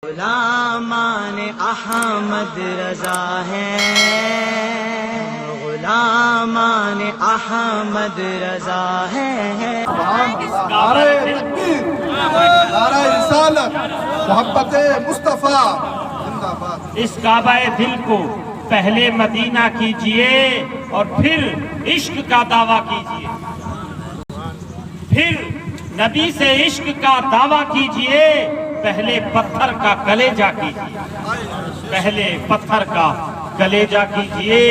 غلامان احمد رضا ہیں، غلامان احمد رضا ہیں۔ نعرہ رسالت، محبت مصطفیٰ زندہ باد۔ اس کعبہ دل کو پہلے مدینہ کیجئے اور پھر عشق کا دعویٰ کیجئے، پھر نبی سے عشق کا دعویٰ کیجئے، پہلے پتھر کا کلیجہ کیجئے، پہلے پتھر کا کلیجہ کیجئے،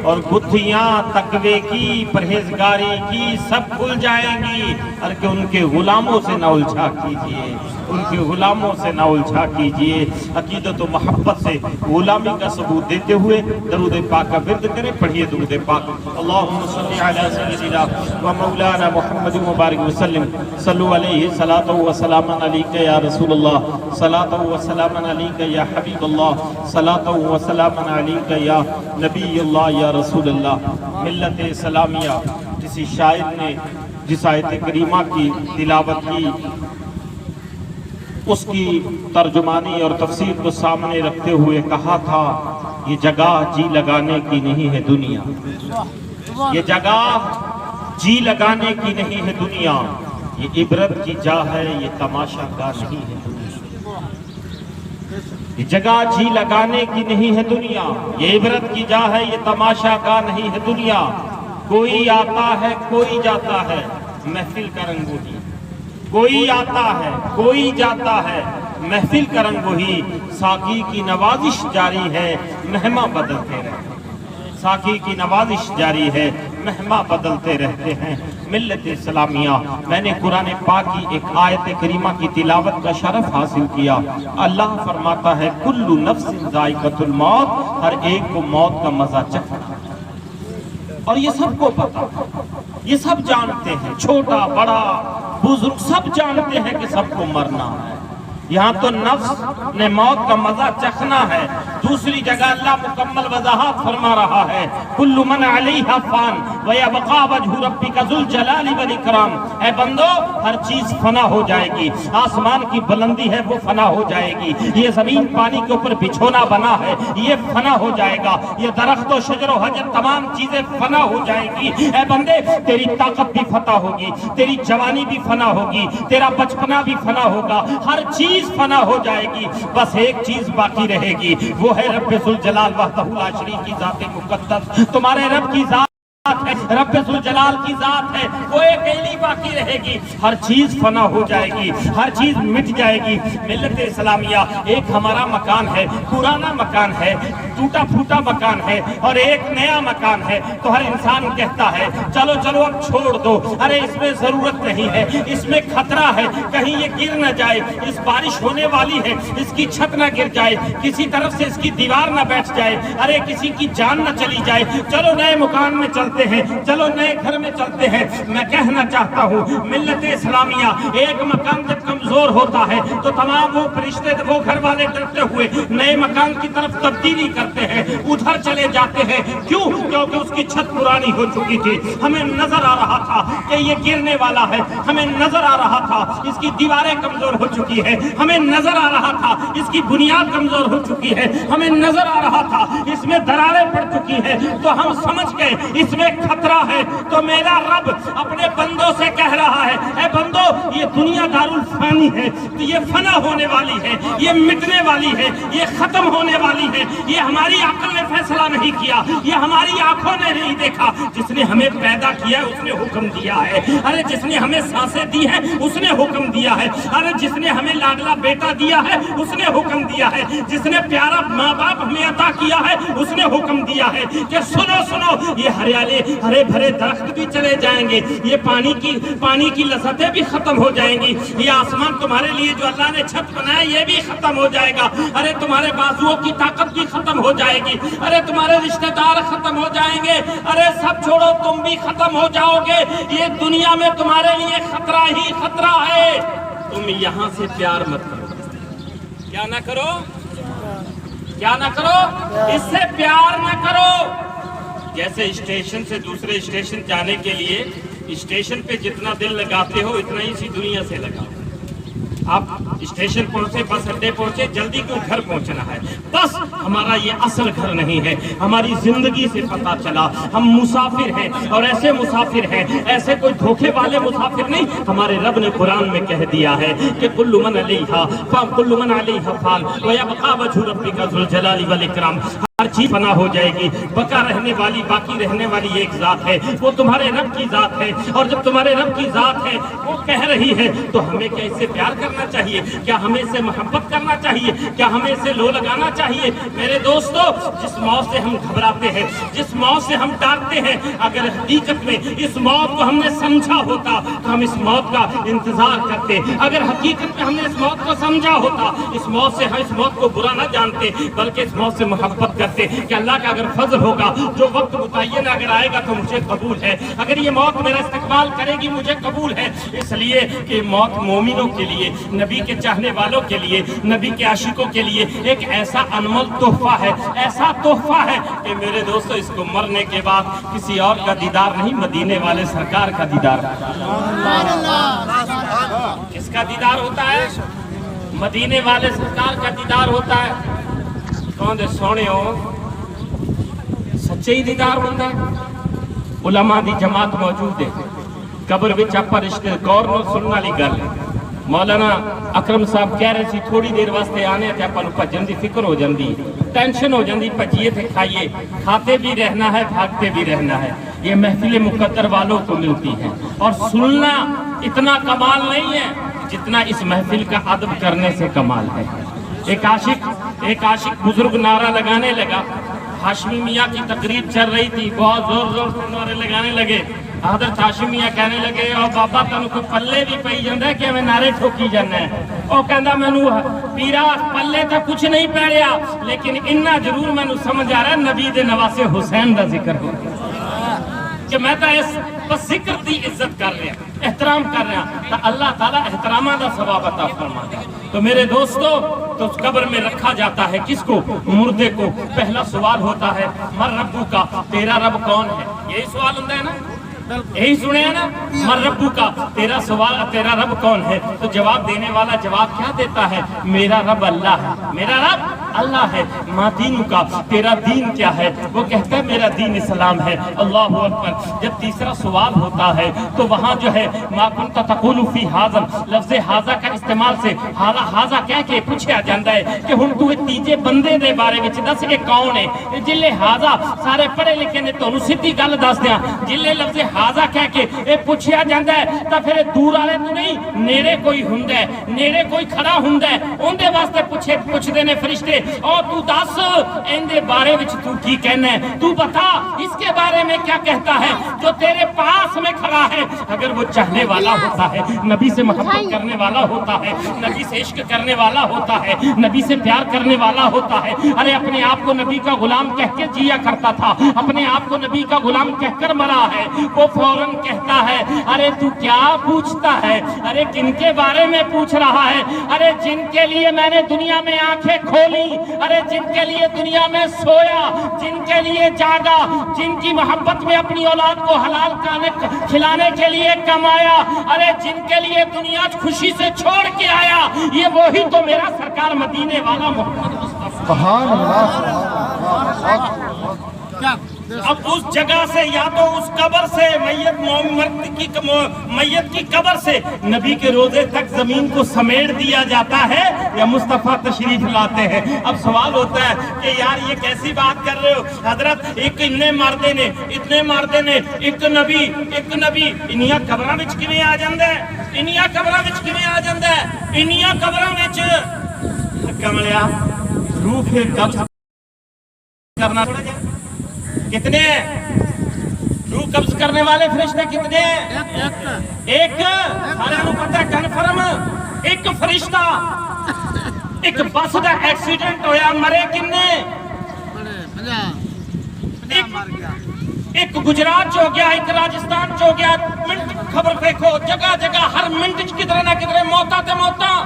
اور بدھیاں تقوی کی پرہیزگاری کی سب کھل جائیں گی، اور کہ ان کے غلاموں سے نہ الجھا کیجئے، ان کے غلاموں سے نہ الجھا کیجئے۔ عقیدت و محبت سے غلامی کا ثبوت دیتے ہوئے درود پاک کا ورد کریں۔ پڑھیے درود پاک۔ اللہم صلی علی سیدنا و مولانا محمد مبارک وسلم، صلو علیہ صلاۃ و سلام علیک یا رسول اللہ، صلاۃ و سلام علیک یا حبیب اللہ، صلاۃ و سلام علیک یا نبی اللہ یا رسول اللہ۔ ملت اسلامیہ، کسی شاعر نے جس آیت کریمہ کی تلاوت کی، اس کی ترجمانی اور تفسیر کو سامنے رکھتے ہوئے کہا تھا، یہ جگہ جی لگانے کی نہیں ہے دنیا، یہ جگہ جی لگانے کی نہیں ہے دنیا، یہ عبرت کی جا ہے، یہ تماشا گاہ نہیں ہے دنیا، یہ جگہ جی لگانے کی نہیں ہے دنیا، یہ عبرت کی جا ہے، یہ تماشا گاہ نہیں ہے دنیا۔ کوئی آتا ہے کوئی جاتا ہے، محفل کا رنگ وہی، کوئی آتا ہے کوئی جاتا ہے، محفل کا رنگ وہی، ساقی کی نوازش جاری ہے، مہماں بدلتے رہتے ہیں، ساقی کی نوازش جاری ہے، مہماں بدلتے رہتے ہیں۔ ملت اسلامیہ، میں نے قرآن پاک کی ایک آیت کریمہ کی تلاوت کا شرف حاصل کیا۔ اللہ فرماتا ہے کل نفس ذائقۃ الموت، ہر ایک کو موت کا مزہ چکھنا ہے، اور یہ سب کو پتا، یہ سب جانتے ہیں، چھوٹا بڑا بزرگ سب جانتے ہیں کہ سب کو مرنا ہے۔ یہاں تو نفس نے موت کا مزہ چکھنا ہے، دوسری جگہ اللہ مکمل وضاحت فرما رہا ہے کل من علیہا فان ویبقی وجہ ربک ذو الجلال والاکرام۔ اے بندو، ہر چیز فنا ہو جائے گی، آسمان کی بلندی ہے وہ فنا ہو جائے گی، یہ زمین پانی کے اوپر بچھونا بنا ہے یہ فنا ہو جائے گا، یہ درخت و شجر و حجر تمام چیزیں فنا ہو جائیں گی۔ اے بندے، تیری طاقت بھی فنا ہوگی، تیری جوانی بھی فنا ہوگی، تیرا بچپنا بھی فنا ہوگا، ہر چیز فنا ہو جائے گی، بس ایک چیز باقی رہے گی، وہ ہے رب ذوالجلال وحدہ لا شریک کی ذات مقدس۔ تمہارے رب کی ذات ہے، رب ذوالجلال کی ذات ہے، وہ ایک ایلی باقی رہے گی، ہر چیز فنا ہو جائے گی، ہر چیز مٹ جائے گی۔ ملت اسلامیہ، ایک ہمارا مکان ہے، پرانا مکان ہے، ٹوٹا پھوٹا مکان ہے، اور ایک نیا مکان ہے، تو ہر انسان کہتا ہے چلو چلو اب چھوڑ دو، ارے اس میں ضرورت نہیں ہے، اس میں خطرہ ہے، کہیں یہ گر نہ جائے، اس بارش ہونے والی ہے، اس کی چھت نہ گر جائے، کسی طرف سے اس کی دیوار نہ بیٹھ جائے، ارے کسی کی جان نہ چلی جائے، چلو نئے مکان میں چلتے ہیں، چلو نئے گھر میں چلتے ہیں۔ میں کہنا چاہتا ہوں ملت اسلامیہ، ایک مکان جب کمزور ہوتا ہے تو تمام وہ فرشتے وہ گھر والے ڈرتے ہوئے نئے مکان کی طرف تبدیلی کرتے ہیں، ادھر چلے جاتے ہیں۔ کیوں؟ کیونکہ اس کی چھت پرانی ہو چکی تھی، ہمیں نظر آ رہا تھا کہ یہ گرنے والا ہے، ہمیں نظر آ رہا تھا اس کی دیواریں کمزور ہو چکی ہے، ہمیں نظر آ رہا تھا اس کی بنیاد کمزور ہو چکی ہے، ہمیں نظر آ رہا تھا اس میں دراریں پڑ چکی ہیں، تو ہم سمجھ گئے اس میں خطرہ ہے۔ تو میرا رب اپنے بندوں سے کہہ رہا ہے اے بندو، یہ دنیا دارالفانی ہے، تو یہ فنا ہونے والی ہے، یہ مٹنے والی ہے، یہ ختم ہونے والی ہے، یہ ہماری عقل نے فیصلہ نہیں کیا، یہ ہماری آنکھوں نے نہیں دیکھا، جس نے ہمیں پیدا کیا ہے اس نے حکم دیا ہے، ارے جس نے ہمیں سانسیں دی ہیں اس نے حکم دیا ہے، ارے جس نے ہمیں لاڈلا بیٹا دیا ہے اس نے حکم دیا ہے، جس نے پیارا ماں باپ ہمیں عطا کیا ہے اس نے حکم دیا ہے کہ سنو سنو، یہ ہریالے ہرے بھرے درخت بھی چلے جائیں گے، یہ پانی کی لذتیں بھی ختم ہو جائیں گی، یہ آسمان تمہارے لیے جو اللہ نے چھت بنایا یہ بھی ختم ہو جائے گا، ارے تمہارے بازوؤں کی طاقت بھی ختم ہو جائے گی، ارے تمہارے رشتہ دار ختم ہو جائیں گے، ارے سب چھوڑو تم بھی ختم ہو جاؤ گے، یہ دنیا میں تمہارے لیے خطرہ ہی خطرہ ہے۔ تم یہاں سے پیار مت کرو، کیا نہ کرو، کیا نہ کرو، اس سے پیار نہ کرو۔ جیسے اسٹیشن سے دوسرے اسٹیشن جانے کے لیے اسٹیشن پہ جتنا دل لگاتے ہو اتنا ہی اسی دنیا سے لگاؤ۔ آپ اسٹیشن پہنچے، بس اڈے پہنچے، جلدی کیوں گھر پہنچنا ہے، بس ہمارا یہ اصل گھر نہیں ہے۔ ہماری زندگی سے پتہ چلا ہم مسافر ہیں، اور ایسے مسافر ہیں، ایسے کوئی دھوکے والے مسافر نہیں۔ ہمارے رب نے قرآن میں کہہ دیا ہے کہ کل من علیہا فان ویبقی وجہ ربک ذو الجلال والاکرام، ہر چیز فنا ہو جائے گی، بقا رہنے والی، باقی رہنے والی ایک ذات ہے، وہ تمہارے رب کی ذات ہے۔ اور جب تمہارے رب کی ذات ہے وہ کہہ رہی ہے تو ہمیں کیا اس سے پیار کرنا چاہیے؟ کیا ہمیں اس سے محبت کرنا چاہیے؟ کیا ہمیں اس سے لو لگانا چاہیے؟ میرے دوستو، جس موت سے ہم گھبراتے ہیں، جس موت سے ہم ڈرتے ہیں، اگر حقیقت میں اس موت کو ہم نے سمجھا ہوتا تو ہم اس موت کا انتظار کرتے۔ اگر حقیقت میں ہم نے اس موت کو سمجھا ہوتا، اس موت سے ہم اس موت کو برا نہ جانتے بلکہ اس موت سے محبت کرتے کہ اللہ کا اگر فضل ہوگا، جو وقت متعین اگر آئے گا تو مجھے قبول ہے، اگر یہ موت میرا استقبال کرے گی مجھے قبول ہے۔ اس لیے کہ موت مومنوں کے لیے، نبی کے چاہنے والوں کے لیے، نبی کے عاشقوں کے لیے ایک ایسا انمول تحفہ ہے، ایسا تحفہ ہے کہ میرے دوستو اس کو مرنے کے بعد کسی اور کا دیدار نہیں، مدینے والے سرکار کا دیدار۔ کس کا دیدار ہوتا ہے؟ مدینے والے سرکار کا دیدار ہوتا ہے۔ کون دے سونے ہو سچے ہی دیدار ہوتا ہے۔ علماء دی جماعت موجود ہے، قبر وچ آپ رشتے غور نال سنن والی گل ہے۔ مولانا اکرم صاحب کہہ رہے سی تھوڑی دیر واسطے آنے تے آپ نوں بھجن دی فکر ہو جاندی، ٹینشن ہو جاندی، بھجیے تے کھائیے، کھاتے بھی رہنا ہے، بھاگتے بھی رہنا ہے۔ یہ محفل مقدر والوں کو ملتی ہے، اور سننا اتنا کمال نہیں ہے جتنا اس محفل کا ادب کرنے سے کمال ہے۔ ایک عاشق بزرگ نعرہ لگانے لگا، ہاشمی میاں کی تقریر چل رہی تھی، بہت زور زور سے نعرے لگانے لگے۔ حضرت ہاشمی میاں کہنے لگے، او بابا تنوں کوئی پلے بھی پئی جاندا ہے کہ میں نعرے ٹھوکی جانا ہے؟ او کہندا مینوں پیرا پلے تو کچھ نہیں پہ رہا، لیکن اتنا ضرور مینوں سمجھ آ رہا ہے نبی دے نواسے حسین دا ذکر ہو کہ میں تو اس بس ذکر دی عزت کر رہا، احترام کر رہا، تو اللہ تعالیٰ احترامہ دا ثواب عطا فرما دے۔ تو میرے دوستو، تو اس قبر میں رکھا جاتا ہے کس کو؟ مردے کو۔ پہلا سوال ہوتا ہے من ربو کا، تیرا رب کون ہے؟ یہی سوال ہوتا ہے نا، یہی سنے ہیں نا، من ربو کا، تیرا سوال تیرا رب کون ہے؟ تو جواب دینے والا جواب کیا دیتا ہے؟ میرا رب اللہ ہے، میرا رب اللہ ہے۔ ما دین کا، تیرا دین کیا ہے؟ وہ کہتا ہے میرا دین اسلام ہے۔ اللہ اکبر۔ جب تیسرا سوال ہوتا ہے تو وہاں جو ہے ما کنت تقول فی ھذا، لفظ ھذا کا استعمال سے ھذا کہہ کے پوچھا جاتا ہے کہ ہن تو تیجے بندے دے بارے وچ دس کہ کون ہے؟ جلے ھذا سارے پڑھے لکھے نے تانوں سیدھی گل دس دیاں، جلے لفظ ھذا کہہ کے اے پوچھا جاتا ہے تو پھر دور والے تو نہیں، نیڑے کوئی ہوندا ہے، نیڑے کوئی کھڑا ہوندا ہے، اون دے واسطے پوچھدے نے فرشتے، او تو دس ان دے بارے وچ تو کی کہنا ہے، تو بتا اس کے بارے میں کیا کہتا ہے جو تیرے پاس میں کھڑا ہے۔ اگر وہ چاہنے والا ہوتا ہے، نبی سے محبت کرنے والا ہوتا ہے، نبی سے عشق کرنے والا ہوتا ہے، نبی سے پیار کرنے والا ہوتا ہے، ارے اپنے آپ کو نبی کا غلام کہہ کے جیا کرتا تھا، اپنے آپ کو نبی کا غلام کہہ کر مرا ہے، وہ فوراً کہتا ہے ارے تو کیا پوچھتا ہے؟ ارے کن کے بارے میں پوچھ رہا ہے؟ ارے جن کے لیے میں نے دنیا میں آنکھیں کھولی، ارے جن کے لیے دنیا میں سویا، جن کے لیے جاگا، جن کی محبت میں اپنی اولاد کو حلال کھلانے کے لیے کمایا، ارے جن کے لیے دنیا خوشی سے چھوڑ کے آیا، یہ وہی تو میرا سرکار مدینے والا محمد مصطفیٰ۔ سبحان اللہ۔ اب اس جگہ سے یا تو اس قبر سے میت کی قبر سے نبی کے روزے تک زمین کو سمیٹ دیا جاتا ہے یا مصطفیٰ تشریف لاتے ہیں۔ اب سوال ہوتا ہے کہ یار یہ کیسی بات کر رہے ہو حضرت، ایک اتنے مردے نے ایک نبی انہیاں قبراں وچ کیویں آ جاندا ہے؟ انہیاں قبراں وچ کیویں آ جاندا ہے؟ انہیاں قبراں وچ کملیا روح پھر قبض کرنا کتنے ہیں؟ روح قبض کرنے والے فرشتے کتنے ہیں؟ ایک سارے کو پتہ ہے کنفرم، ایک فرشتہ۔ ایک بس دا ایکسیڈنٹ ہویا، مرے کنے؟ ایک گجرات چ ہو گیا، ایک راجستان چ ہو گیا۔ منٹ خبر دیکھو، جگہ جگہ ہر منٹ کدھر نہ کدھر موتاں تے موتاں،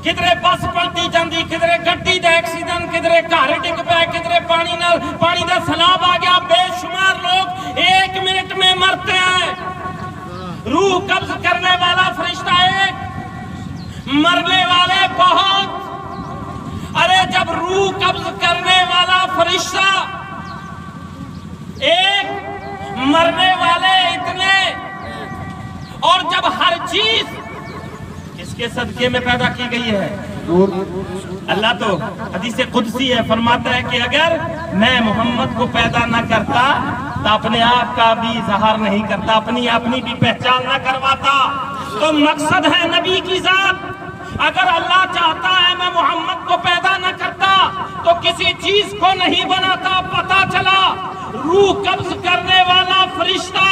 کدھرے بس پلٹی جاندی، کدھرے گڈی دا ایکسیڈنٹ، کدھرے گھر ڈگ پیا، کدھرے پانی دا سیلاب آ گیا۔ بے شمار لوگ ایک منٹ میں مرتے ہیں۔ روح قبض کرنے والا فرشتہ ایک، مرنے فرشتہ ایک مرنے والے اتنے، اور جب ہر چیز کس کے صدقے میں پیدا کی گئی ہے؟ اللہ تو حدیث قدسی ہے، فرماتا ہے کہ اگر میں محمد کو پیدا نہ کرتا تو اپنے آپ کا بھی اظہار نہیں کرتا، اپنی بھی پہچان نہ کرواتا۔ تو مقصد ہے نبی کی ذات۔ اگر اللہ چاہتا ہے میں محمد کو پیدا نہ کرتا تو کسی چیز کو نہیں بناتا۔ پتا چلا روح قبض کرنے والا فرشتہ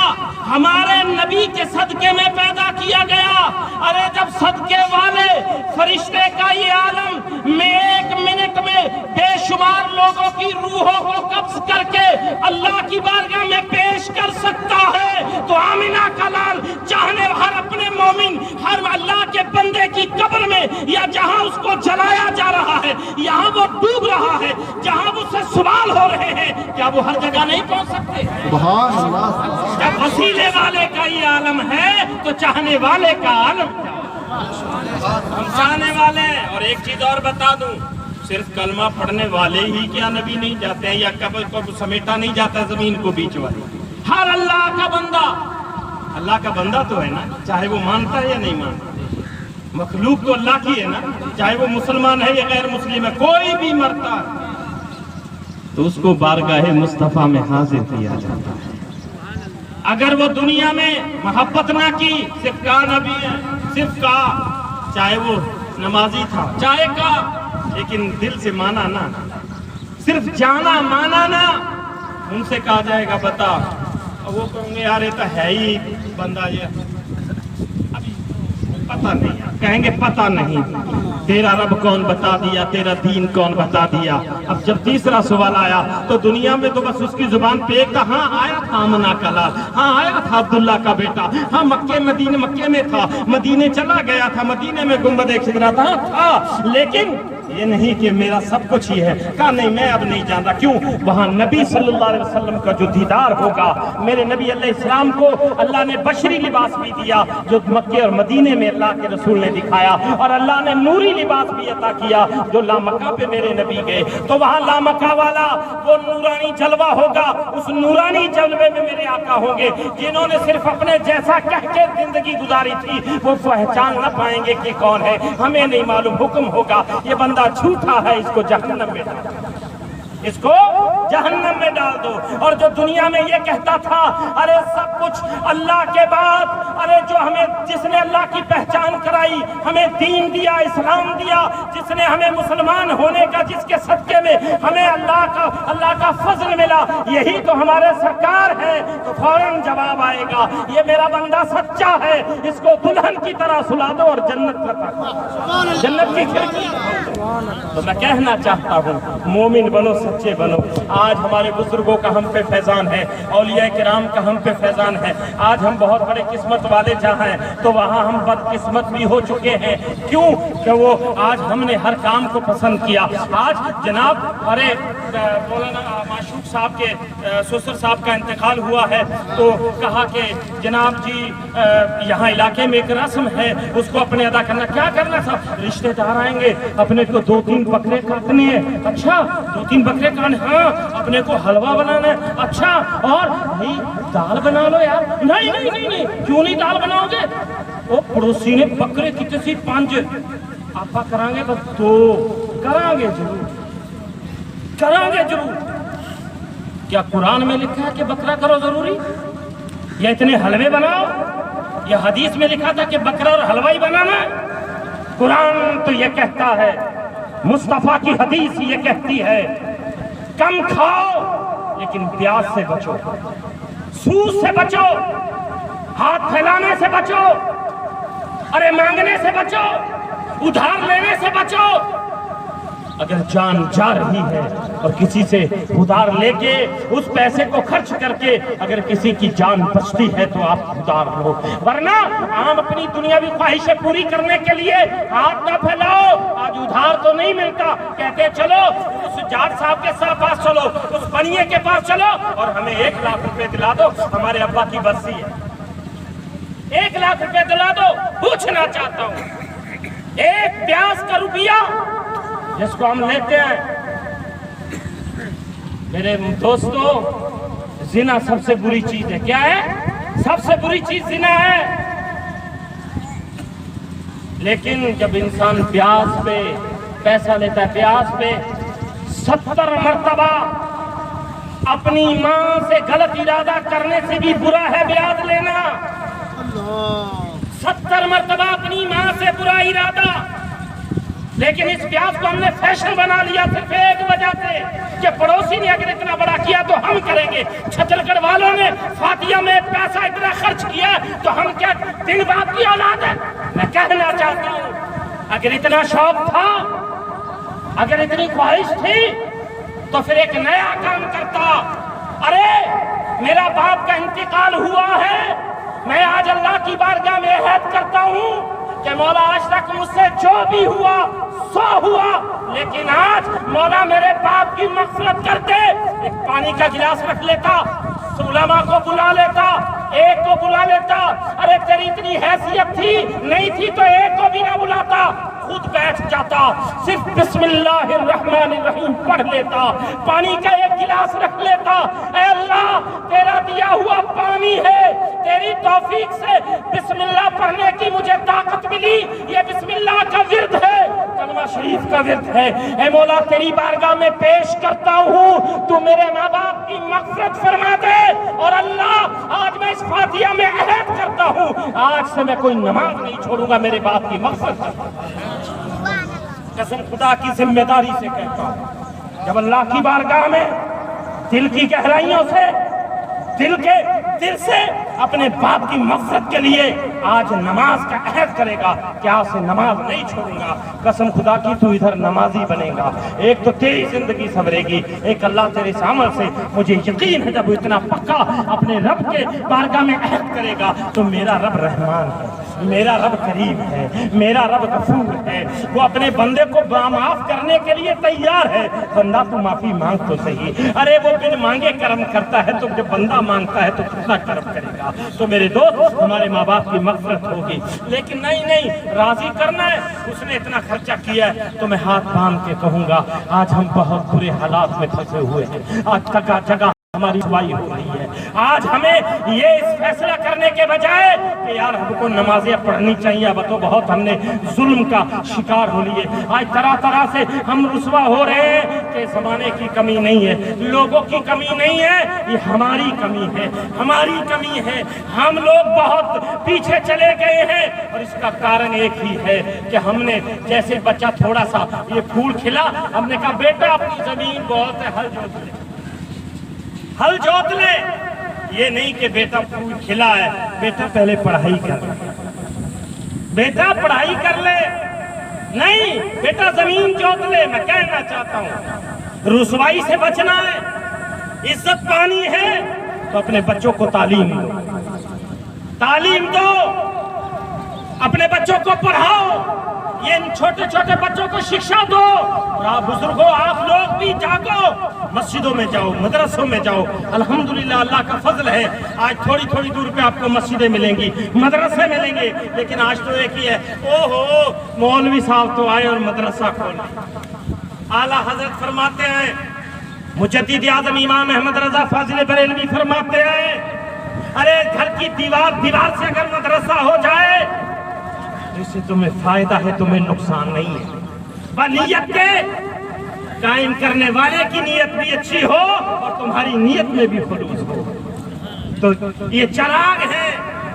ہمارے نبی کے صدقے میں پیدا کیا گیا۔ ارے جب صدقے والے فرشتے کا یہ عالم میں 1 منٹ میں بے شمار لوگوں کی روحوں کو قبض کر کے اللہ کی بارگاہ میں پیش کر سکتا ہے، تو آمینہ کا لال چاہنے ہر اپنے مومن، ہر اللہ کے بندے کی قبر میں یا جہاں اس کو جلایا جا رہا ہے، یہاں وہ ڈوب رہا ہے، جہاں وہ سے سوال ہو رہے ہیں، کیا وہ ہر جگہ نہیں پہنچ سکتے؟ سبحان اللہ۔ جب وسیلے والے کا یہ عالم ہے تو چاہنے والے کا عالم کیا؟ ہم چاہنے والے ہیں۔ اور ایک چیز اور بتا دوں، صرف کلمہ پڑھنے والے ہی کیا نبی نہیں جاتے ہیں، یا قبر کو سمیٹا نہیں جاتا زمین کو بیچ والی؟ ہر اللہ کا بندہ، اللہ کا بندہ تو ہے نا، چاہے وہ مانتا ہے یا نہیں مانتا۔ مخلوق تو اللہ کی ہے نا، چاہے وہ مسلمان ہے یا غیر مسلم ہے، کوئی بھی مرتا ہے تو اس کو بارگاہ مصطفیٰ میں حاضر کیا جاتا ہے۔ اگر وہ دنیا میں محبت نہ کی، صرف کہا نبی ہے، صرف کہا، چاہے وہ نمازی تھا، چاہے کہا، لیکن دل سے مانا نہ، صرف جانا مانا نہ، ان سے کہا جائے گا بتا، اور وہ کہیں گے یار یہ تو ہے ہی بندہ، یہ ابھی پتہ نہیں، کہیں گے پتہ نہیں تیرا رب کون بتا دیا، تیرا دین کون بتا دیا۔ اب جب تیسرا سوال آیا تو دنیا میں تو بس اس کی زبان پہ ایک تھا، ہاں آیا تھا آمنہ کا لال، ہاں آیا تھا عبداللہ کا بیٹا، ہاں مکے میں تھا، مدینے چلا گیا تھا، مدینے میں گنبد خضرا تھا، لیکن یہ نہیں کہ میرا سب کچھ ہی ہے۔ کہا نہیں، میں اب نہیں جانتا، کیوں؟ وہاں نبی صلی اللہ علیہ وسلم کا جو دیدار ہوگا، میرے نبی علیہ السلام کو اللہ نے بشری لباس بھی دیا جو مکے اور مدینے میں اللہ کے رسول نے دکھایا، اور اللہ نے نوری لباس بھی عطا کیا جو لامکہ پہ میرے نبی گئے، تو وہاں لامکہ والا وہ نورانی جلوہ ہوگا، اس نورانی جلوے میں میرے آقا ہوں گے، جنہوں نے صرف اپنے جیسا کہہ کے زندگی گزاری تھی، وہ پہچان نہ پائیں گے کہ کون ہے، ہمیں نہیں معلوم، حکم ہوگا یہ بندہ جھوٹا ہے، اس کو جہنم میں ڈال دو، اس کو جہنم میں ڈال دو۔ اور جو دنیا میں یہ کہتا تھا ارے سب کچھ اللہ کے بعد، ارے جو ہمیں جس نے اللہ کی پہچان کرائی، ہمیں دین دیا، اسلام دیا، جس نے ہمیں مسلمان ہونے کا، جس کے صدقے میں ہمیں اللہ کا فضل ملا، یہی تو ہمارے سرکار ہے، تو فوراً جواب آئے گا یہ میرا بندہ سچا ہے، اس کو دلہن کی طرح سلا دو اور جنت کی کھڑکی۔ تو میں کہنا چاہتا ہوں مومن بنو، سچے بنو۔ آج ہمارے بزرگوں کا ہم پہ فیضان ہے، اولیاء کرام کا ہم پہ فیضان ہے۔ آج ہم بہت بڑے قسمت والے جہاں ہیں تو وہاں ہم بدقسمت بھی ہو چکے ہیں، کیوں کہ وہ آج ہم نے ہر کام کو پسند کیا۔ آج جناب ارے مولانا معشوق صاحب کے سسر صاحب کا انتقال ہوا ہے، تو کہا کہ جناب جی یہاں علاقے میں ایک رسم ہے، اس کو اپنے ادا کرنا۔ کیا کرنا صاحب؟ رشتے دار آئیں گے، اپنے کو 2-3 بکرے کاٹنے ہیں۔ اچھا 2-3 بکرے کاٹنے؟ ہاں۔ اپنے کو حلوہ بنانا ہے؟ اچھا، اور بھائی دال بنا لو یار۔ نہیں، کیوں نہیں دال بناؤ گے؟ وہ پڑوسی نے بکرے کتنے سی 5 آپ کریں گے، بس 2 کریں گے ضرور۔ کیا قرآن میں لکھا ہے کہ بکرا کرو ضروری؟ یا اتنے حلوے بناؤ؟ یا حدیث میں لکھا تھا کہ بکرا اور حلوہ ہی بنانا ہے؟ قرآن تو یہ کہتا ہے، مصطفیٰ کی حدیث یہ کہتی ہے کم کھاؤ لیکن پیاس سے بچو، سود سے بچو، ہاتھ پھیلانے سے بچو، ارے مانگنے سے بچو، ادھار لینے سے بچو۔ اگر جان جا رہی ہے اور کسی سے ادھار لے کے اس پیسے کو خرچ کر کے اگر کسی کی جان بچتی ہے تو آپ ادھار لو، ورنہ عام اپنی دنیاوی خواہشیں پوری کرنے کے لیے ہاتھ نہ پھیلاؤ۔ آج ادھار تو نہیں ملتا، کہتے چلو اس جاٹ صاحب کے پاس چلو، اس بنیے کے پاس چلو اور ہمیں 1 لاکھ روپے دلا دو، ہمارے ابا کی برسی ہے، 1 لاکھ روپے دلا دو۔ پوچھنا چاہتا ہوں 1 پیاز کا روپیہ جس کو ہم لیتے ہیں میرے دوستو زنا سب سے بری چیز ہے. کیا ہے؟ سب سے بری چیز زنا ہے. لیکن جب انسان پیاز پہ پیسہ لیتا ہے، پیاز پہ 70 مرتبہ اپنی ماں سے غلط ارادہ کرنے سے بھی برا ہے بیاض لینا. 70 مرتبہ اپنی ماں سے برا ارادہ. لیکن اس پیاز کو ہم نے فیشن بنا لیا صرف ایک وجہ سے کہ پڑوسی نے اگر اتنا بڑا کیا تو ہم کریں گے. چھتر گڑھ والوں نے فاتحہ میں پیسہ اتنا خرچ کیا تو ہم کیا دن باپ کی اولاد ہے؟ میں کہنا چاہتا ہوں اگر اتنا شوق تھا، اگر اتنی خواہش تھی تو پھر ایک نیا کام کرتا. ارے میرا باپ کا انتقال ہوا ہے، میں آج اللہ کی بارگاہ میں عہد کرتا ہوں کہ مولا آج تک مجھ سے جو بھی ہوا سو ہوا، لیکن آج مولا میرے باپ کی مغفرت کر دے. ایک پانی کا گلاس رکھ لیتا، علماء کو بلا لیتا، ایک کو بلا لیتا. ارے تیری اتنی حیثیت تھی نہیں تھی تو ایک کو بھی نہ بلاتا، خود بیٹھ جاتا، صرف بسم اللہ الرحمن الرحیم پڑھ لیتا، پانی کا ایک گلاس رکھ لیتا. اے اللہ تیرا دیا ہوا پانی ہے، تیری توفیق سے بسم اللہ پڑھنے کی مجھے طاقت ملی. یہ بسم اللہ کا ورد ہے، کلمہ شریف کا ورد ہے. اے مولا تیری بارگاہ میں پیش کرتا ہوں، تو میرے ماں باپ کی مغفرت فرما دے. اور اللہ آج میں اس فاتحہ میں عہد کرتا ہوں آج سے میں کوئی نماز نہیں چھوڑوں گا میرے باپ کی مغفرت کرتا ہوں. قسم خدا کی ذمہ داری سے کہتا ہوں، جب اللہ کی بارگاہ میں دل کی گہرائیوں سے دل سے اپنے باپ کی مغفرت کے لیے آج نماز کا عہد کرے گا کہ آج سے نماز نہیں چھوڑوں گا. قسم خدا کی تو ادھر نمازی بنے گا. ایک تو تیری زندگی سنورے گی، ایک اللہ تیرے اس عمل سے مجھے یقین ہے جب وہ اتنا پکا اپنے رب کے بارگاہ میں عہد کرے گا تو میرا رب رحمان ہے، میرا رب کریم ہے، میرا رب غفور ہے. وہ اپنے بندے کو معاف کرنے کے لیے تیار ہے. بندہ تو معافی مانگ تو صحیح. ارے وہ بن مانگے کرم کرتا ہے تو جب بندہ مانگتا ہے تو کتنا کرم کرے گا. تو میرے دوست ہمارے ماں باپ کی مغفرت ہوگی، لیکن نہیں راضی کرنا ہے. اس نے اتنا خرچہ کیا ہے تو میں ہاتھ باندھ کے کہوں گا آج ہم بہت برے حالات میں پھنسے ہوئے ہیں. آج جگہ جگہ ہماری سوائی ہو رہی ہے. آج ہمیں یہ اس فیصلہ کرنے کے بجائے کہ یار ہم کو نمازیں پڑھنی چاہیے، اب تو بہت ہم نے ظلم کا شکار ہو لیے. آج طرح طرح سے ہم رسوا ہو رہے ہیں کہ زمانے کی کمی نہیں ہے، لوگوں کی کمی نہیں ہے، یہ ہماری کمی ہے، ہماری کمی ہے. ہم لوگ بہت پیچھے چلے گئے ہیں اور اس کا کارن ایک ہی ہے کہ ہم نے جیسے بچہ تھوڑا سا یہ پھول کھلا، ہم نے کہا بیٹا اپنی زمین بہت ہے، ہل جوت لے. یہ نہیں کہ بیٹا پھول کھلا ہے، بیٹا پہلے پڑھائی کر لے، بیٹا پڑھائی کر لے. نہیں بیٹا زمین جوت لے. میں کہنا چاہتا ہوں رسوائی سے بچنا ہے، عزت پانی ہے تو اپنے بچوں کو تعلیم دو، اپنے بچوں کو پڑھاؤ. یہ چھوٹے چھوٹے بچوں کو شکشا دو. اور آپ بزرگوں آپ لوگ بھی جاگو، مسجدوں میں جاؤ، مدرسوں میں جاؤ. الحمدللہ اللہ کا فضل ہے آج تھوڑی تھوڑی دور پہ آپ کو مسجدیں ملیں گی، مدرسے ملیں گے. لیکن آج تو ایک ہی ہے، اوہو مولوی صاحب تو آئے اور مدرسہ کھولے. اعلیٰ حضرت فرماتے ہیں، مجدد اعظم امام احمد رضا فاضل بریلوی فرماتے ہیں، ارے گھر کی دیوار سے اگر مدرسہ ہو جائے اس سے تمہیں فائدہ ہے، تمہیں نقصان نہیں ہے. نیت کے قائم کرنے والے کی نیت بھی اچھی ہو اور تمہاری نیت میں بھی خلوص ہو. تو یہ چراغ ہے.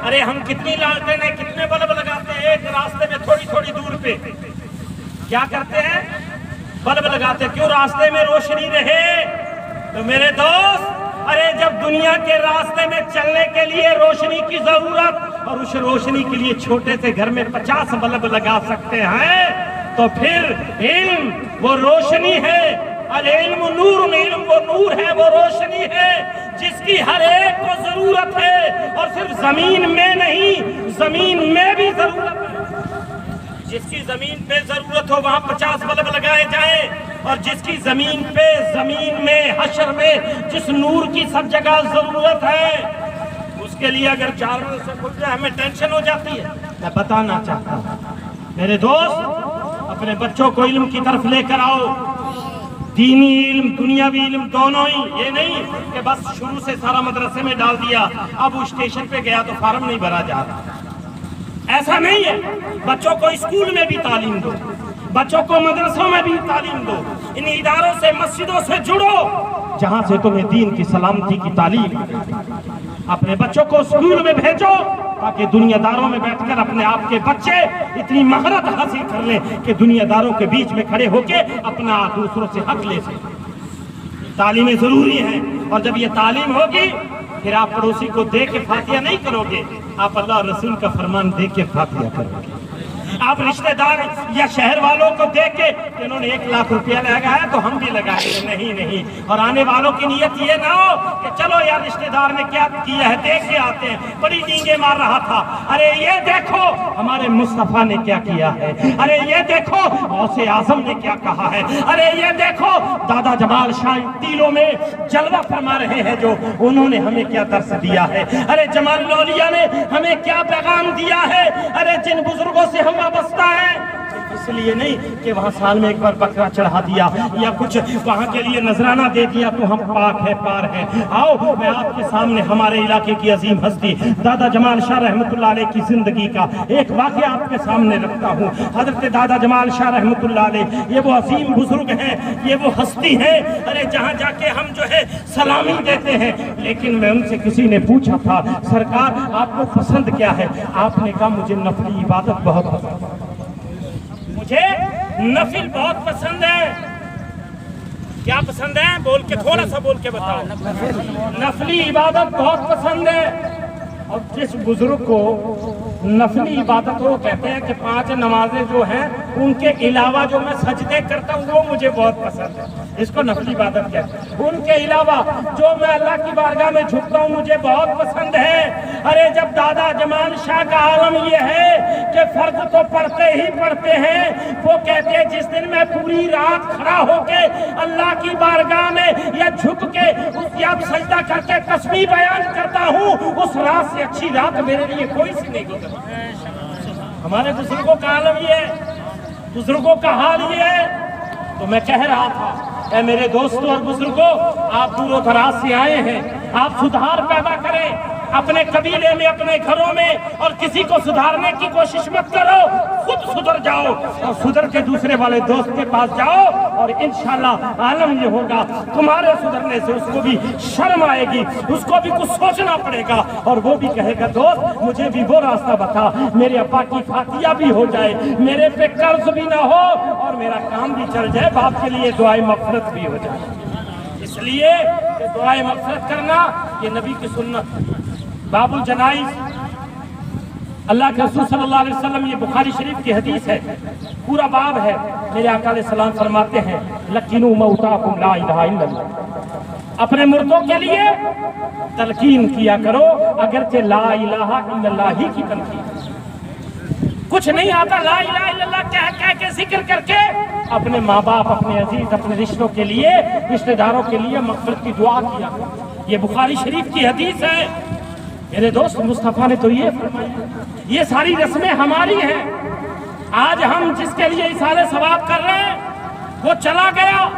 ارے ہم کتنی لالٹین ہیں، کتنے بلب لگاتے ہیں ایک راستے میں تھوڑی تھوڑی دور پہ. کیا کرتے ہیں؟ بلب لگاتے. کیوں؟ راستے میں روشنی رہے. تو میرے دوست ارے جب دنیا کے راستے میں چلنے کے لیے روشنی کی ضرورت اور اس روشنی کے لیے چھوٹے سے گھر میں 50 بلب لگا سکتے ہیں تو پھر علم وہ روشنی ہے. العلم نور، علم وہ نور ہے، وہ روشنی ہے جس کی ہر ایک کو ضرورت ہے. اور صرف زمین میں نہیں، زمین میں بھی ضرورت ہے. جس کی زمین پہ ضرورت ہو وہاں 50 بلب لگائے جائیں، اور جس کی زمین پہ، زمین میں، حشر میں جس نور کی سب جگہ ضرورت ہے اس کے لیے اگر 4 بجے سے کھل جائے ہمیں ٹینشن ہو جاتی ہے. میں بتانا چاہتا ہوں میرے دوست، اپنے بچوں کو علم کی طرف لے کر آؤ. دینی علم دنیاوی علم دونوں ہی، یہ نہیں کہ بس شروع سے سارا مدرسے میں ڈال دیا، اب وہ اسٹیشن پہ گیا تو فارم نہیں بھرا جا رہا، ایسا نہیں ہے۔ بچوں کو اسکول میں بھی تعلیم دو، بچوں کو مدرسوں میں بھی تعلیم دو، ان اداروں سے مسجدوں سے جڑو جہاں سے تمہیں دین کی سلامتی کی تعلیم۔ اپنے بچوں کو اسکول میں بھیجو تاکہ دنیا داروں میں بیٹھ کر اپنے آپ کے بچے اتنی مہارت حاصل کر لیں کہ دنیا داروں کے بیچ میں کھڑے ہو کے اپنا دوسروں سے حق لے سکیں۔ تعلیمیں ضروری ہیں، اور جب یہ تعلیم ہوگی پھر آپ پڑوسی کو دے کے فاتحہ نہیں کرو گے، آپ اللہ اور رسول کا فرمان دے کے فاتحہ کرو گے۔ آپ رشتہ دار یا شہر والوں کو دیکھ کے کہ انہوں نے 1 لاکھ روپیہ لگایا تو ہم بھی لگائیں گے، نہیں، اور آنے والوں کی نیت یہ نہ ہو کہ چلو یار رشتہ دار نے کیا کیا ہے دیکھ کے آتے ہیں، بڑی ڈینگیں مار رہا تھا، ارے یہ دیکھو ہمارے مصطفیٰ نے کیا کیا ہے، ارے یہ دیکھو غوث اعظم نے کیا کہا ہے، ارے یہ دیکھو دادا جمال شاہ تیلوں میں جلوہ فرما رہے ہیں جو انہوں نے ہمیں کیا درس دیا ہے، ارے جمال لولیہ نے ہمیں کیا پیغام دیا ہے، ارے جن بزرگوں سے ہم وابستہ ہے۔ اس لیے نہیں کہ وہاں سال میں ایک بار بکرا چڑھا دیا یا کچھ وہاں کے لیے نذرانہ دے دیا تو ہم پاک ہے پار ہے۔ آؤ میں آپ کے سامنے ہمارے علاقے کی عظیم ہستی دادا جمال شاہ رحمۃ اللہ علیہ کی زندگی کا ایک واقعہ آپ کے سامنے رکھتا ہوں۔ حضرت دادا جمال شاہ رحمۃ اللہ علیہ یہ وہ عظیم بزرگ ہیں، یہ وہ ہستی ہیں، ارے جہاں جا کے ہم جو ہے سلامی دیتے ہیں۔ لیکن میں ان سے کسی نے پوچھا تھا سرکار آپ کو پسند کیا ہے؟ آپ نے کہا مجھے نفلی عبادت بہت پسند ہے، مجھے نفل بہت پسند ہے۔ کیا پسند ہے؟ بول کے تھوڑا سا بول کے بتاؤ۔ نفلی عبادت بہت پسند ہے۔ اور جس بزرگ کو نفلی عبادت وہ کہتے ہیں کہ 5 نمازیں جو ہیں ان کے علاوہ جو میں سجدے کرتا ہوں وہ مجھے بہت پسند ہے، اس کو نفلی عبادت کہتے ہیں۔ ان کے علاوہ جو میں اللہ کی بارگاہ میں جھکتا ہوں مجھے بہت پسند ہے۔ ارے جب دادا جمال شاہ کا عالم یہ ہے کہ فرض تو پڑھتے ہی پڑھتے ہیں، وہ کہتے ہیں جس دن میں پوری رات کھڑا ہو کے اللہ کی بارگاہ میں یا جھک کے یا سجدہ کر کے تسبیح بیان کرتا ہوں، اس رات سے اچھی رات میرے لیے کوئی سی نہیں گزرتی۔ ہمارے بزرگوں کا عالم یہ ہے، بزرگوں کا حال یہ ہے۔ تو میں کہہ رہا تھا اے میرے دوستوں اور بزرگوں، آپ دور و دراز سے آئے ہیں، آپ سدھار پیدا کریں اپنے قبیلے میں، اپنے گھروں میں، اور کسی کو سدھارنے کی کوشش مت کرو، خود سدھر جاؤ اور سدھر کے دوسرے والے دوست کے پاس جاؤ، اور انشاءاللہ عالم یہ ہوگا تمہارے سدھرنے سے اس کو بھی شرم آئے گی، اس کو بھی کچھ سوچنا پڑے گا، اور وہ بھی کہے گا دوست مجھے بھی وہ راستہ بتا، میرے ابا کی فاتحہ بھی ہو جائے، میرے پہ قرض بھی نہ ہو، اور میرا کام بھی چل جائے، باپ کے لیے دعائے مغفرت بھی ہو جائے۔ اس لیے کہ دعائے مغفرت کرنا یہ نبی کی سنت۔ باب الجنائز، اللہ کے رسول صلی اللہ علیہ وسلم، یہ بخاری شریف کی حدیث ہے، پورا باب ہے۔ میرے آقا علیہ السلام فرماتے ہیں لقینوا موتاکم لا الہ الا اللہ، اپنے مردوں کے لیے تلقین کیا کرو اگرچہ لا الہ الا اللہ ہی کی تلقین، کچھ نہیں آتا لا الہ الا اللہ کہہ کے ذکر کر کے اپنے ماں باپ، اپنے عزیز، اپنے رشتوں کے لیے، رشتہ داروں کے لیے مغفرت کی دعا کیا۔ یہ بخاری شریف کی حدیث ہے۔ میرے دوست مصطفیٰ نے تو یہ فرمایا، یہ ساری رسمیں ہماری ہیں۔ آج ہم جس کے لیے اصالہ ثواب کر رہے ہیں وہ چلا گیا،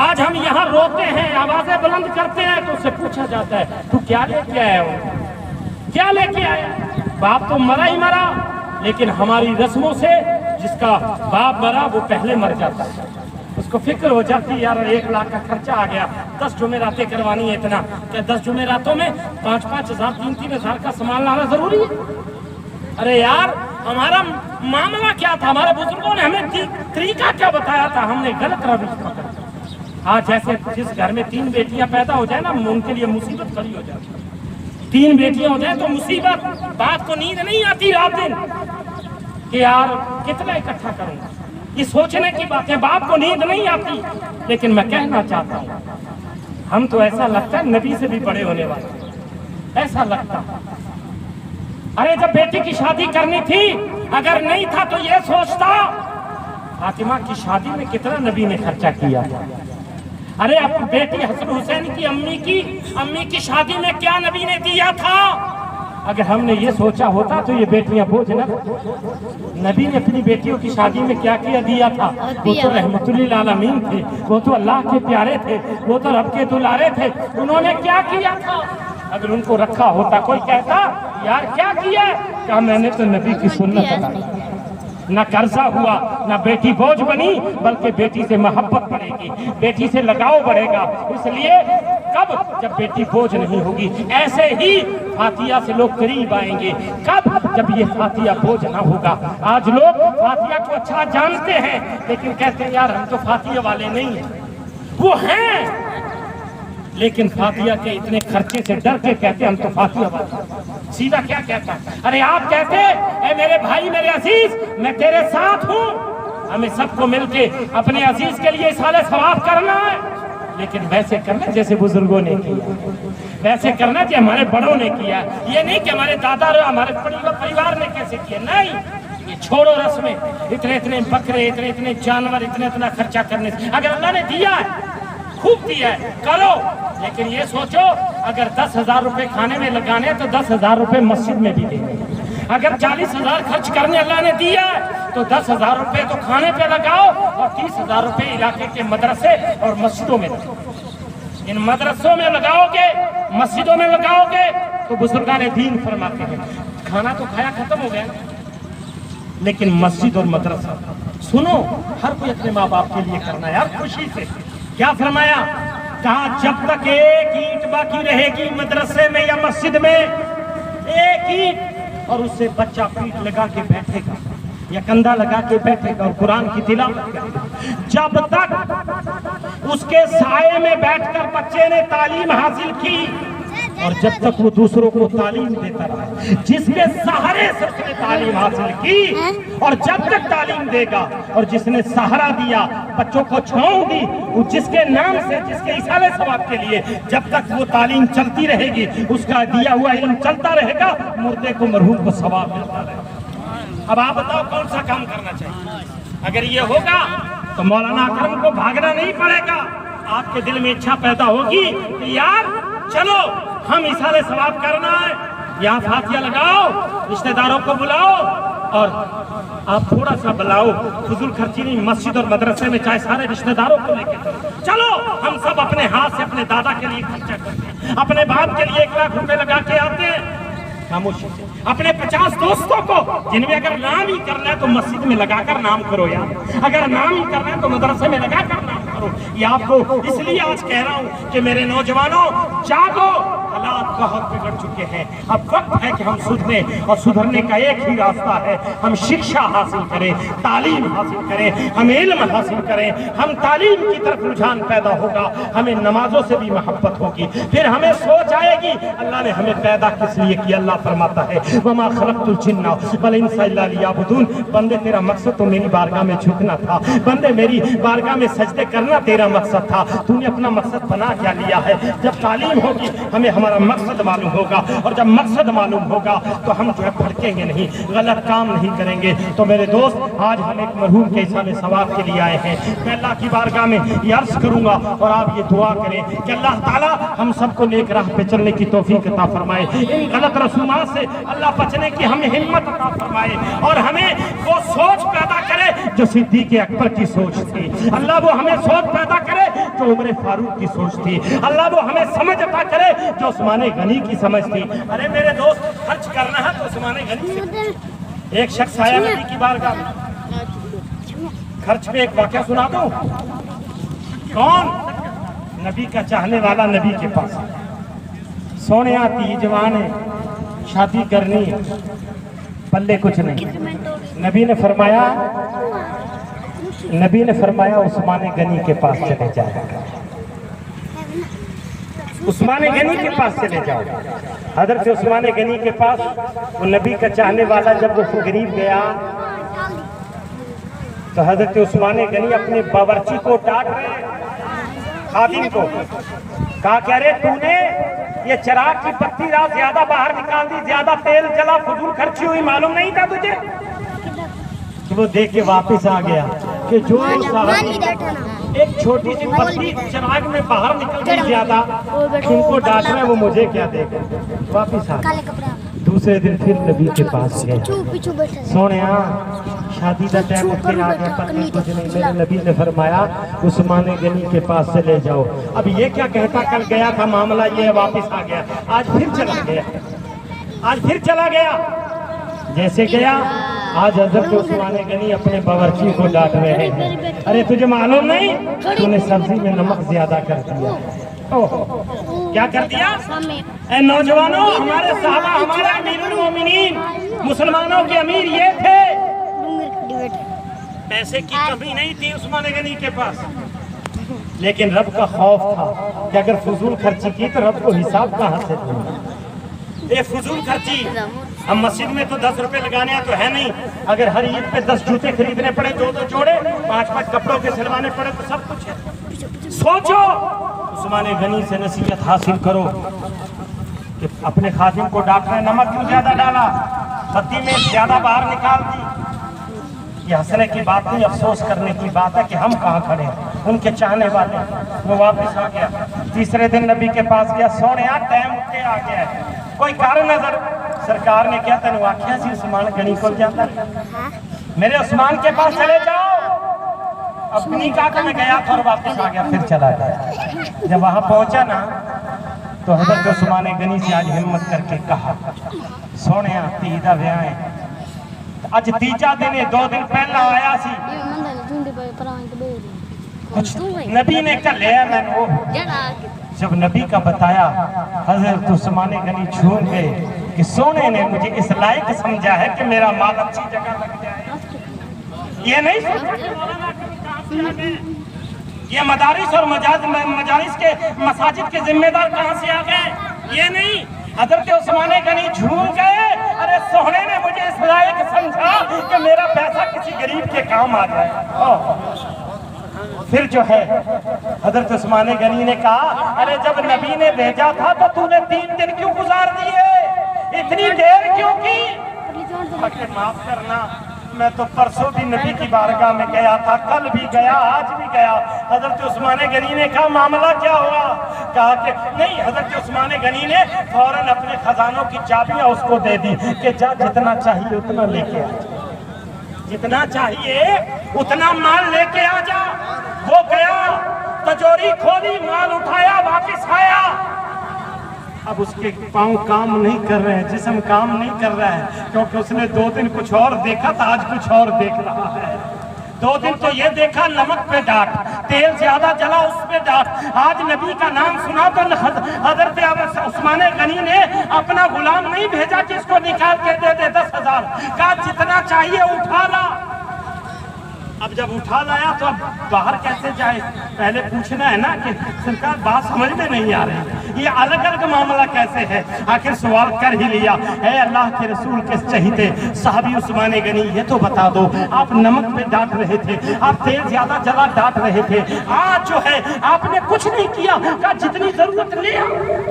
آج ہم یہاں روتے ہیں، آوازیں بلند کرتے ہیں، تو اس سے پوچھا جاتا ہے تو کیا لے کے آیا ہو، کیا لے کے آیا؟ باپ تو مرا ہی مرا، لیکن ہماری رسموں سے جس کا باپ مرا وہ پہلے مر جاتا ہے، اس کو فکر ہو جاتی یار 1 لاکھ کا خرچہ آ گیا، 10 جمعراتیں کروانی ہے، اتنا کہ 10 جمعراتوں میں 5-5 ہزار 3-3 ہزار کا سامان لانا ضروری ہے۔ ارے یار ہمارا معاملہ کیا تھا، ہمارے بزرگوں نے ہمیں طریقہ کیا بتایا تھا، ہم نے غلط روش پکڑا۔ آج جیسے جس گھر میں 3 بیٹیاں پیدا ہو جائے نا ان کے لیے مصیبت کھڑی ہو جاتی ہے، 3 بیٹیاں ہو جائیں تو مصیبت، باپ کو نیند نہیں آتی رات دن کہ یار کتنا اکٹھا کروں گا، یہ سوچنے کی بات ہے، باپ کو نیند نہیں آتی۔ لیکن میں کہنا چاہتا ہوں ہم تو ایسا لگتا ہے نبی سے بھی بڑے ہونے والے، ایسا لگتا۔ ارے جب بیٹی کی شادی کرنی تھی اگر نہیں تھا تو یہ سوچتا فاطمہ کی شادی میں کتنا نبی نے خرچہ کیا، ارے اب بیٹی حسن حسین کی امی کی شادی میں کیا نبی نے دیا تھا، اگر ہم نے یہ سوچا ہوتا تو یہ بیٹیاں بوجھ نہ، نبی نے اپنی بیٹیوں کی شادی میں کیا کیا دیا تھا؟ وہ تو رحمت للعالمین تھے، وہ تو اللہ کے پیارے تھے، وہ تو رب کے دلارے تھے، انہوں نے کیا کیا تھا؟ اگر ان کو رکھا ہوتا کوئی کہتا یار کیا کیا؟ کہا میں نے تو نبی کی سنت ادا کی، نہ قرضہ ہوا، نہ بیٹی بوجھ بنی، بلکہ بیٹی سے محبت بڑھے گی، بیٹی سے لگاؤ بڑھے گا۔ اس لیے کب؟ جب بیٹی بوجھ نہیں ہوگی۔ ایسے ہی فاتحہ سے لوگ قریب آئیں گے، کب؟ جب یہ فاتحہ بوجھ نہ ہوگا۔ آج لوگ فاتحہ کو اچھا جانتے ہیں لیکن کہتے ہیں یار ہم تو فاتحہ والے نہیں ہیں، وہ ہیں لیکن فاتحہ کے اتنے خرچے سے ڈر کے کہتے ہیں ہم تو فاتحہ والے۔ سیدھا کیا کہتا ہے؟ ارے آپ کہتے اے میرے بھائی میرے عزیز میں تیرے ساتھ ہوں، ہمیں سب کو مل کے اپنے عزیز کے لیے اصالہ ثواب کرنا ہے، لیکن ویسے کرنا جیسے بزرگوں نے کیا، ویسے کرنا جیسے ہمارے بڑوں نے کیا، یہ نہیں کہ ہمارے دادا اور ہمارے پریوار نے کیسے کیا، نہیں، یہ چھوڑو رسمیں، اتنے بکرے، اتنے جانور، اتنا خرچہ کرنے سے اگر اللہ نے دیا ہے خوب دیا ہے کرو، لیکن یہ سوچو اگر 10,000 روپے کھانے میں لگانے تو 10,000 روپے مسجد میں بھی دیں، اگر 40,000 خرچ کرنے اللہ نے دیا ہے تو 10,000 روپے تو کھانے پہ لگاؤ اور 30,000 روپے علاقے کے مدرسے اور مسجدوں میں لگاؤ۔ ان مدرسوں میں لگاؤ گے، مسجدوں میں لگاؤ گے تو بزرگان دین فرماتے ہیں کھانا تو کھایا ختم ہو گیا، لیکن مسجد اور مدرسہ سنو ہر کوئی اپنے ماں باپ کے لیے کرنا ہے یار خوشی سے۔ کیا فرمایا؟ کہا جب تک ایک اینٹ باقی رہے گی مدرسے میں یا مسجد میں، ایک اینٹ، اور اس سے بچہ پیٹ لگا کے بیٹھے گا یا کندھا لگا کے بیٹھے گا اور قرآن کی تلاوت کرے گا، جب تک اس کے سائے میں بیٹھ کر بچے نے تعلیم حاصل کی اور جب تک وہ دوسروں کو تعلیم دیتا رہا، جس کے سہارے سے اس نے تعلیم حاصل کی اور جب تک تعلیم دے گا اور جس نے سہارا دیا بچوں کو چھاؤں دی جس کے نام سے، جس کے اصالہ ثواب کے لیے، جب تک وہ تعلیم چلتی رہے گی اس کا دیا ہوا علم چلتا رہے گا، مردے کو مرحوم کو ثواب ملتا رہے گا۔ اب آپ بتاؤ کون سا کام کرنا چاہیے؟ اگر یہ ہوگا تو مولانا اکرم کو بھاگنا نہیں پڑے گا، آپ کے دل میں اچھا پیدا ہوگی کہ یار چلو ہم اصالہ ثواب کرنا ہے، یہاں فاتحہ لگاؤ، رشتہ داروں کو بلاؤ اور آپ تھوڑا سا بلاؤ، فضول خرچی نہیں، مسجد اور مدرسے میں چاہے سارے رشتہ داروں کو لے کے چلو، ہم سب اپنے ہاتھ سے اپنے دادا کے لیے خرچہ کرتے ہیں، اپنے باپ کے لیے 1 لاکھ روپے لگا کے آتے ہیں، خاموشی سے اپنے 50 دوستوں کو جن میں اگر نام ہی کرنا ہے تو مسجد میں لگا کر نام کرو یار، اگر نام ہی کرنا ہے تو مدرسے میں لگا کر نام کرو۔ یہ آپ کو اس لیے آج کہہ رہا ہوں کہ میرے نوجوانوں جاگو، حالات بہت بگڑ چکے ہیں، اب وقت ہے کہ ہم سدھریں اور سدھرنے کا ایک ہی راستہ ہے، ہم شکشا حاصل کریں، تعلیم حاصل کریں، ہم علم حاصل کریں، ہم تعلیم کی طرف رجحان پیدا ہوگا، ہمیں نمازوں سے بھی محبت ہوگی، پھر ہمیں سوچ آئے گی اللہ نے ہمیں پیدا کس لیے کیا۔ اللہ فرماتا ہے وَمَا خَلَقْتُ الْجِنَّ وَالْإِنسَ إِلَّا لِيَعْبُدُونَ، بندے تیرا مقصد تو میری بارگاہ میں جھکنا تھا، بندے میری بارگاہ میں سجدے کرنا تیرا مقصد تھا، تو نے اپنا مقصد بنا کیا لیا ہے۔ جب تعلیم ہوگی ہمیں ہمارا مقصد معلوم ہوگا، اور جب مقصد معلوم ہوگا تو ہم جو ہے بھٹکیں گے نہیں، غلط کام نہیں کریں گے۔ تو میرے دوست آج ہم ایک مرحوم کے اصالہ ثواب کے لیے آئے ہیں، میں اللہ کی بارگاہ میں یہ عرض کروں گا اور آپ یہ دعا کریں کہ اللہ تعالیٰ ہم سب کو نیک راہ پہ چلنے کی توفیق عطا فرمائے، ان غلط رسومات سے اللہ بچنے کی ہمیں ہمت عطا فرمائے، اور ہمیں وہ سوچ پیدا کرے جو صدیق اکبر کی سوچ تھی، اللہ وہ ہمیں سوچ پیدا کرے جو عمر فاروق کی سوچ تھی، اللہ وہ ہمیں سمجھ عطا کرے جو عثمان غنی کی سمجھ تھی۔ ارے میرے دوست خرچ کرنا ہے تو عثمان غنی سے۔ ایک شخص آیا نبی کی بارگاہ میں، خرچ پہ ایک واقعہ سنا دوں، کون؟ نبی کا چاہنے والا نبی کے پاس، سونے آتی ہے، جوان ہے، شادی کرنی ہے، پلے کچھ نہیں، نبی نے فرمایا عثمان غنی کے پاس چلے جائے گا، عثمان غنی کے پاس چلے جاؤ۔ حضرت عثمان غنی کے پاس وہ نبی کا چاہنے والا جب وہ قریب گیا تو حضرت عثمان غنی اپنے باورچی کو ڈانٹ رہے، خادم کو کہا کہ ارے تو نے یہ چراغ کی پتی رات زیادہ باہر نکال دی، زیادہ تیل جلا، فضول خرچی ہوئی، معلوم نہیں تھا تجھے؟ کہ وہ دیکھ کے واپس آ گیا کہ جو ایک چھوٹی سی پتی چراغ میں باہر نکل گئی زیادہ، ان کو ڈانٹ رہے ہیں، وہ مجھے کیا دے گا؟ واپس آ گیا۔ دوسرے دن پھر نبی کے پاس گئے. پیچھے بیٹھا سونے شادی کا ٹائم اٹھ کے آ گیا, پتنی کچھ نہیں. میرے نبی نے فرمایا عثمان غنی کے پاس سے لے جاؤ. اب یہ کیا کہتا, کل گیا تھا معاملہ یہ واپس آ گیا, آج پھر چلا گیا, آج پھر چلا گیا. جیسے گیا آج حضرت عثمان غنی اپنے باورچی کو ڈانٹ رہے ہیں, ارے تجھے معلوم نہیں تو نے سبزی میں نمک زیادہ کر دیا. کیا کر دیا؟ اے نوجوانوں, ہمارے صحابہ, ہمارے امیر المومنین, مسلمانوں کے امیر یہ تھے, پیسے کی کمی نہیں تھی عثمان غنی کے پاس, لیکن رب کا خوف تھا کہ اگر فضول خرچی کی تو رب کو حساب کہاں سے دوں گا. یہ فضول خرچی, ہم مسجد میں تو 10 روپے لگانے تو ہے نہیں, اگر ہر عید پہ 10 جوتے خریدنے پڑے, 2 جوڑے, 5 کپڑوں کے سلوانے پڑے تو سب کچھ ہے. سوچو, عثمان غنی سے نصیحت حاصل کرو کہ اپنے خادم کو ڈانٹ رہے, نمک کیوں زیادہ ڈالا, پتی میں زیادہ باہر نکال دی. یہ ہنسنے کی بات نہیں, افسوس کرنے کی بات ہے کہ ہم کہاں کھڑے ہیں, ان کے چاہنے والے. وہ واپس آ گیا, تیسرے دن نبی کے پاس گیا. سونے ٹائم اٹھ کے آ گیا ہے, کوئی کار نظر, سرکار نے کیا تینوں آخیا سی عثمان غنی کو جاتا, میرے عثمان کے پاس چلے جاؤ. اپنی کہا میں گیا تھا اور واپس آ گیا, پھر چلا گیا. جب وہاں پہنچا نا تو حضرت عثمان غنی سے آج ہمت کر کے کہا, سونے تیجا ویاہ ہے, اج تیجا دن ہے, 2 دن پہلا آیا سی, کچھ نبی نے کہا لے میں وہ. جب نبی کا بتایا حضرت عثمان غنی جھوم گئے کہ سونے نے مجھے اس لائق سمجھا ہے کہ میرا مال اچھی جگہ لگ جائے. یہ نہیں سوچا یہ مدارس اور مجالس کے مساجد کے ذمہ دار کہاں سے آ گئے, یہ نہیں. حضرت عثمان غنی جھوم گئے, ارے سونے نے مجھے اس لائق سمجھا کہ میرا پیسہ کسی غریب کے کام آ جائے. پھر جو ہے حضرت عثمان غنی نے کہا, ارے جب نبی نے بھیجا تھا تو تو نے 3 دن کیوں گزار دیے, اتنی دیر کیوں کی؟ معاف کرنا, میں تو پرسوں بھی نبی کی بارگاہ میں گیا تھا, کل بھی گیا, آج بھی گیا. حضرت عثمان غنی نے کہا معاملہ کیا ہوا, کہا کہ نہیں. حضرت عثمان غنی نے فوراً اپنے خزانوں کی چابیاں اس کو دے دی کہ جا جتنا چاہیے اتنا لے کے آ جا, جتنا چاہیے اتنا مال لے کے آ جا. وہ گیا, تجوری کھولی, مال اٹھایا, واپس آیا. اب اس کے پاؤں کام نہیں کر رہے ہیں, جسم کام نہیں کر رہا ہے, کیونکہ اس نے 2 دن کچھ اور دیکھا تھا, آج کچھ اور دیکھ رہا ہے. 2 دن تو یہ دیکھا نمک پہ ڈانٹ, تیل زیادہ جلا اس پہ ڈانٹ. آج نبی کا نام سنا تو حضرت عثمان غنی نے اپنا غلام نہیں بھیجا کہ اس کو نکال کے دے دے 10,000, کہا جتنا چاہیے اٹھا لا. اب جب اٹھا لایا تو اب باہر کیسے جائے, پہلے پوچھنا ہے نا کہ سرکار بات سمجھ میں نہیں آ رہی, یہ الگ الگ معاملہ کیسے ہے. آخر سوال کر ہی لیا, اے اللہ کے رسول کے چہیتے صحابی عثمان غنی, یہ تو بتا دو, آپ نمک پہ ڈانٹ رہے تھے, آپ تیل زیادہ جلا ڈانٹ رہے تھے, آج جو ہے آپ نے کچھ نہیں کیا, کہا جتنی ضرورت لیا.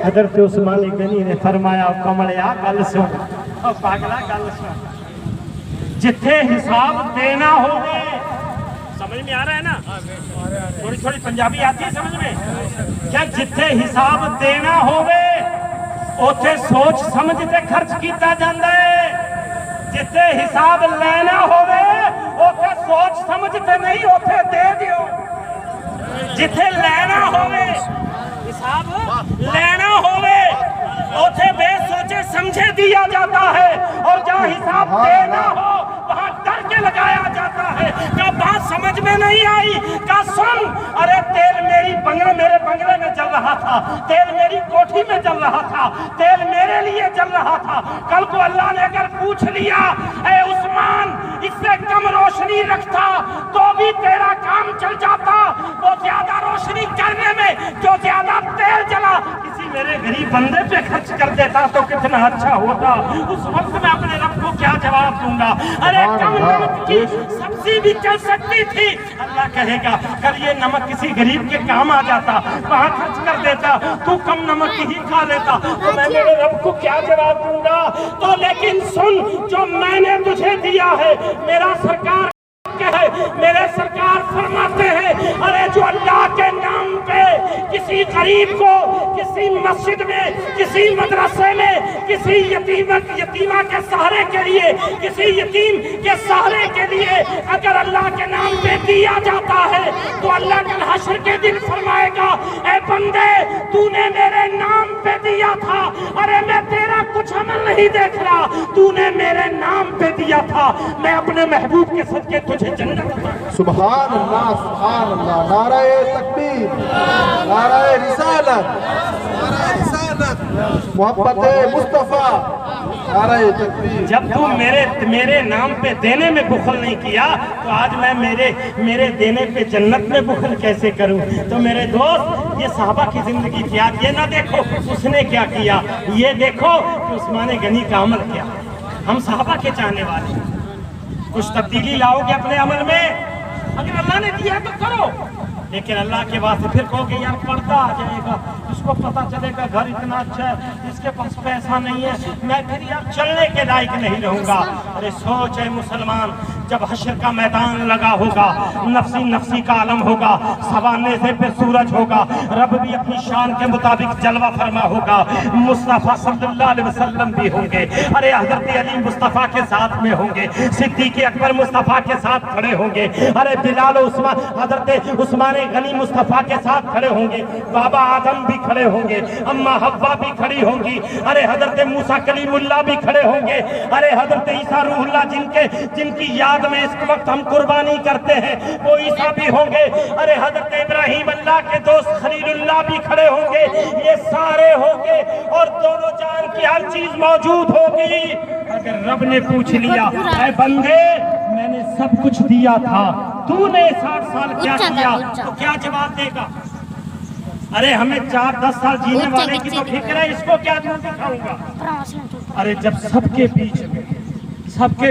حضرت عثمان غنی نے فرمایا, کملیا گل سن, اور پاگلا گل سن, جتھے حساب دینا ہوگے, سمجھ میں آ رہا ہے نا, تھوڑی تھوڑی پنجابی آتی ہے سمجھ میں, کیا جتھے حساب دینا ہوگے اوتھے سوچ سمجھ تے خرچ کیتا جاندا ہے, جتھے حساب لینا ہوگے اوتھے سوچ سمجھ تے نہیں اوتھے دے دیو. جتھے لینا ہوگے, حساب لینا ہوگے اوتھے بے سوچے سمجھے دیا جاتا ہے, اور جہاں حساب دینا ہو وہاں ڈر کے لگایا جاتا ہے. کیا بات سمجھ میں نہیں آئی؟ کیا سن, ارے تیل میرے بنگلے میں جل رہا تھا, تیل میری کوٹھی میں جل رہا تھا, تیل میرے لیے جل رہا تھا. کل کو اللہ نے اگر پوچھ لیا, اے عثمان اس سے کم روشنی رکھتا تو بھی تیرا کام چل جاتا, وہ زیادہ روشنی کرنے میں جو زیادہ تیل جلا کسی میرے غریب بندے پہ خرچ کر دیتا تو کتنا اچھا ہوتا. اس وقت میں اپنے رب کو کیا جواب دوں گا؟ ارے کم نمک کی سبزی بھی چل سکتی تھی, اللہ کہے گا کل یہ نمک کسی غریب کے کام آ جاتا, وہاں خرچ کر دیتا, تو کم نمک ہی کھا لیتا, تو میں میرے رب کو کیا جواب دوں گا؟ تو لیکن سن, جو میں نے تجھے دیا ہے میرا سرکار ہے, میرے سرکار فرماتے ہیں, ارے جو اللہ کے نام پہ کسی غریب کو کسی مسجد میں، کسی مدرسے میں، کسی یتیمہ کے سہارے کے لیے، کسی یتیم کے سہارے کے لیے اگر اللہ کے نام پہ دیا جاتا ہے تو اللہ کل حشر کے دن فرمائے گا اے بندے تو نے میرے نام پہ دیا تھا، ارے میں تیرا کچھ عمل نہیں دیکھ رہا، تو نے میرے نام پہ دیا تھا، میں اپنے محبوب کے صدقے تجھے جنت عطا کروں۔ سبحان اللہ، نعرہ تکبیر، نعرہ رسالت، محبت مصطفیٰ، نعرہ تکبیر۔ جب تو میرے نام پہ دینے میں بخل نہیں کیا تو آج میں میرے دینے پہ جنت میں بخل کیسے کروں؟ تو میرے دوست یہ صحابہ کی زندگی تھی، آج یہ نہ دیکھو اس نے کیا کیا، یہ دیکھو کہ عثمان غنی کا عمل کیا۔ ہم صحابہ کے چاہنے والے ہیں، کچھ تبدیلی لاؤ گے اپنے عمل میں، اگر اللہ نے دیا تو کرو، لیکن اللہ کے واسطے پھر کہو کہ یار پردہ آ جائے گا، اس کو پتہ چلے گا گھر اتنا اچھا ہے، اس کے پاس پیسہ نہیں ہے، میں پھر یار چلنے کے لائق نہیں رہوں گا۔ ارے سوچ ہے مسلمان، جب حشر کا میدان لگا ہوگا، نفسی نفسی کا عالم ہوگا، سوانے پہ سورج ہوگا، رب بھی اپنی شان کے مطابق جلوہ فرما ہوگا، مصطفیٰ صلی اللہ علیہ وسلم بھی ہوں گے، ارے حضرت علی مصطفیٰ کے ساتھ میں ہوں گے، صدیق اکبر مصطفیٰ کے ساتھ کھڑے ہوں گے، ارے بلال و عثمان، حضرت عثمان غنی مصطفیٰ کے ساتھ کھڑے ہوں گے، بابا آدم بھی کھڑے ہوں گے، اماں حوا بھی کھڑی ہوں گی، ارے حضرت موسیٰ کلیم اللہ بھی کھڑے ہوں گے، ارے حضرت عیسیٰ روح اللہ جن کی یاد میں اس وقت ہم قربانی کرتے ہیں وہ عیسیٰ بھی ہوں گے، ارے حضرت ابراہیم اللہ کے دوست خلیل اللہ بھی کھڑے ہوں گے، یہ سارے ہوں گے اور دونوں جان کی ہر چیز موجود ہوگی۔ اگر رب نے پوچھ لیا اے بندے میں نے سب کچھ دیا تھا، تو نے 60 سال کیا کیا، تو کیا جواب دے گا؟ ارے ہمیں 4-10 سال جینے والے کی تو فکر ہے، اس کو کیا دوں دکھاؤں گا؟ ارے جب سب کے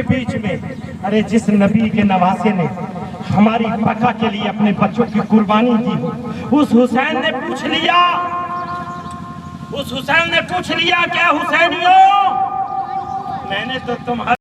بیچ میں ارے جس نبی کے نواسے نے ہماری بقا کے لیے اپنے بچوں کی قربانی دی، اس حسین نے پوچھ لیا کہ حسینیوں میں نے تو تمہارے